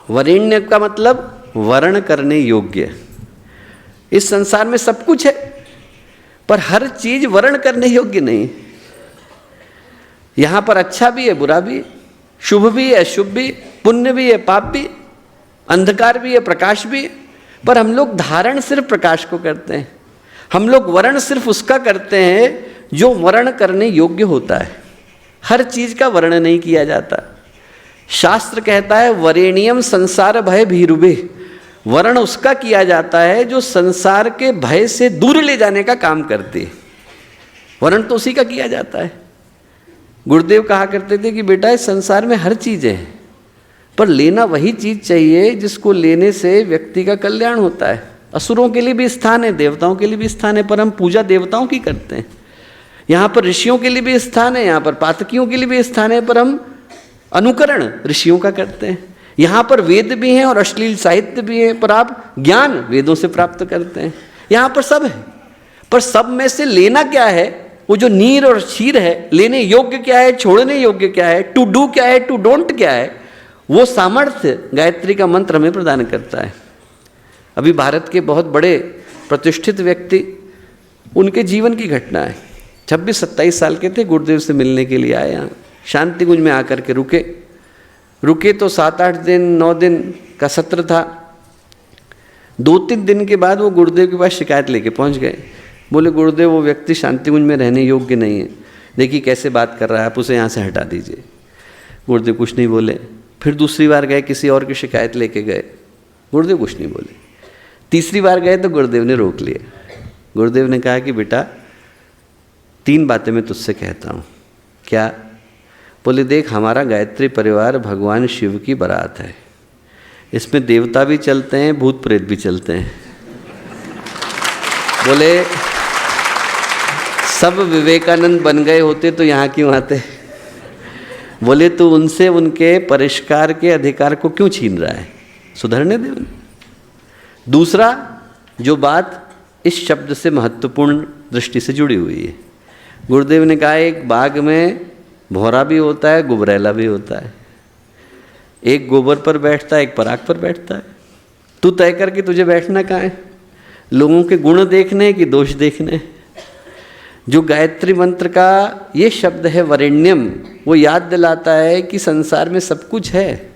वरेण्य का मतलब वर्ण करने योग्य। इस संसार में सब कुछ है, पर हर चीज वर्ण करने योग्य नहीं। यहां पर अच्छा भी है, बुरा भी है, शुभ भी है, अशुभ भी, पुण्य भी है, पाप भी, अंधकार भी है, प्रकाश भी है। पर हम लोग धारण सिर्फ प्रकाश को करते हैं। हम लोग वर्ण सिर्फ उसका करते हैं जो वर्ण करने योग्य होता है। हर चीज का वर्ण नहीं किया जाता। शास्त्र कहता है वरेण्यम संसार भय भीरुभे। वर्ण उसका किया जाता है जो संसार के भय से दूर ले जाने का काम करते हैं। वर्ण तो उसी का किया जाता है। गुरुदेव कहा करते थे कि बेटा इस संसार में हर चीज है, पर लेना वही चीज चाहिए जिसको लेने से व्यक्ति का कल्याण होता है। असुरों के लिए भी स्थान है, देवताओं के लिए भी स्थान है, पर हम पूजा देवताओं की करते हैं। यहाँ पर ऋषियों के लिए भी स्थान है, यहाँ पर पातकियों के लिए भी स्थान है, पर हम अनुकरण ऋषियों का करते हैं। यहाँ पर वेद भी हैं और अश्लील साहित्य भी है, पर आप ज्ञान वेदों से प्राप्त करते हैं। यहाँ पर सब है, पर सब में से लेना क्या है, वो जो नीर और क्षीर है, लेने योग्य क्या है, छोड़ने योग्य क्या है, टू डू क्या है, टू डोंट क्या है, वो सामर्थ्य गायत्री का मंत्र हमें प्रदान करता है। अभी भारत के बहुत बड़े प्रतिष्ठित व्यक्ति, उनके जीवन की घटना है। 26-27 साल के थे, गुरुदेव से मिलने के लिए आए। यहाँ शांति कुंज में आकर के रुके तो 7-8 दिन 9 दिन का सत्र था। 2-3 दिन के बाद वो गुरुदेव के पास शिकायत लेके पहुँच गए। बोले गुरुदेव वो व्यक्ति शांति कुंज में रहने योग्य नहीं है, देखिए कैसे बात कर रहा है, आप उसे यहाँ से हटा दीजिए। गुरुदेव कुछ नहीं बोले। फिर दूसरी बार गए, किसी और की शिकायत लेके गए, गुरुदेव कुछ नहीं बोले। तीसरी बार गए तो गुरुदेव ने रोक लिया। गुरुदेव ने कहा कि बेटा 3 बातें मैं तुझसे कहता हूँ। क्या? बोले देख हमारा गायत्री परिवार भगवान शिव की बारात है, इसमें देवता भी चलते हैं, भूत प्रेत भी चलते हैं। बोले सब विवेकानंद बन गए होते तो यहाँ क्यों आते? बोले तू उनसे उनके परिष्कार के अधिकार को क्यों छीन रहा है, सुधरने दे उन्हें। दूसरा जो बात इस शब्द से महत्वपूर्ण दृष्टि से जुड़ी हुई है, गुरुदेव ने कहा एक बाग में भौरा भी होता है, गुबरैला भी होता है। एक गोबर पर बैठता है, एक पराग पर बैठता है। तू तय कर कि तुझे बैठना कहाँ है, लोगों के गुण देखने कि दोष देखने। जो गायत्री मंत्र का ये शब्द है वरेण्यम, वो याद दिलाता है कि संसार में सब कुछ है,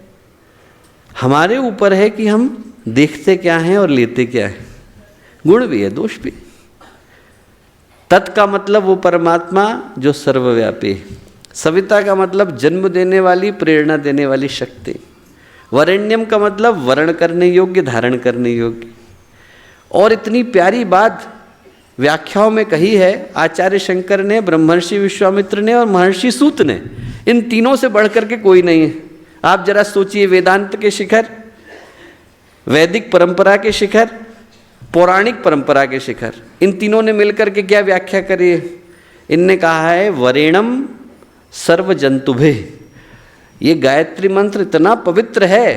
हमारे ऊपर है कि हम देखते क्या हैं और लेते क्या है। गुण भी है, दोष भी। तत् का मतलब वो परमात्मा जो सर्वव्यापी है। सविता का मतलब जन्म देने वाली, प्रेरणा देने वाली शक्ति। वरेण्यम का मतलब वर्ण करने योग्य, धारण करने योग्य। और इतनी प्यारी बात व्याख्याओं में कही है आचार्य शंकर ने, ब्रह्मर्षि विश्वामित्र ने और महर्षि सूत ने। इन तीनों से बढ़कर के कोई नहीं है। आप जरा सोचिए, वेदांत के शिखर, वैदिक परंपरा के शिखर, पौराणिक परंपरा के शिखर, इन तीनों ने मिलकर के क्या व्याख्या करी है? इनने कहा है वरेणम सर्व जंतुभे। ये गायत्री मंत्र इतना पवित्र है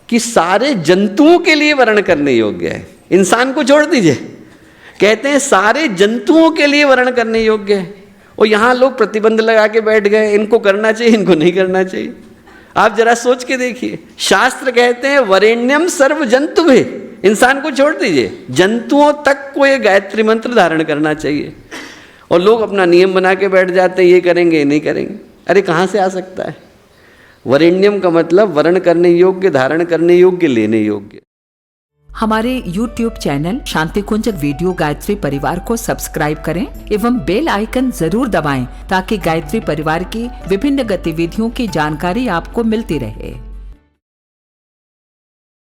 कि सारे जंतुओं के लिए वर्ण करने योग्य है। इंसान को छोड़ दीजिए, कहते हैं सारे जंतुओं के लिए वर्ण करने योग्य है। और यहाँ लोग प्रतिबंध लगा के बैठ गए, इनको करना चाहिए, इनको नहीं करना चाहिए। आप जरा सोच के देखिए, शास्त्र कहते हैं वरेण्यम सर्व जंतुभे। इंसान को छोड़ दीजिए, जंतुओं तक को ये गायत्री मंत्र धारण करना चाहिए। और लोग अपना नियम बना के बैठ जाते हैं, ये करेंगे, ये नहीं करेंगे। अरे कहाँ से आ सकता है? वरेण्यम का मतलब वर्ण करने योग्य, धारण करने योग्य, लेने योग्य। हमारे YouTube चैनल शांति कुंज वीडियो गायत्री परिवार को सब्सक्राइब करें एवं बेल आइकन जरूर दबाएं ताकि गायत्री परिवार की विभिन्न गतिविधियों की जानकारी आपको मिलती रहे।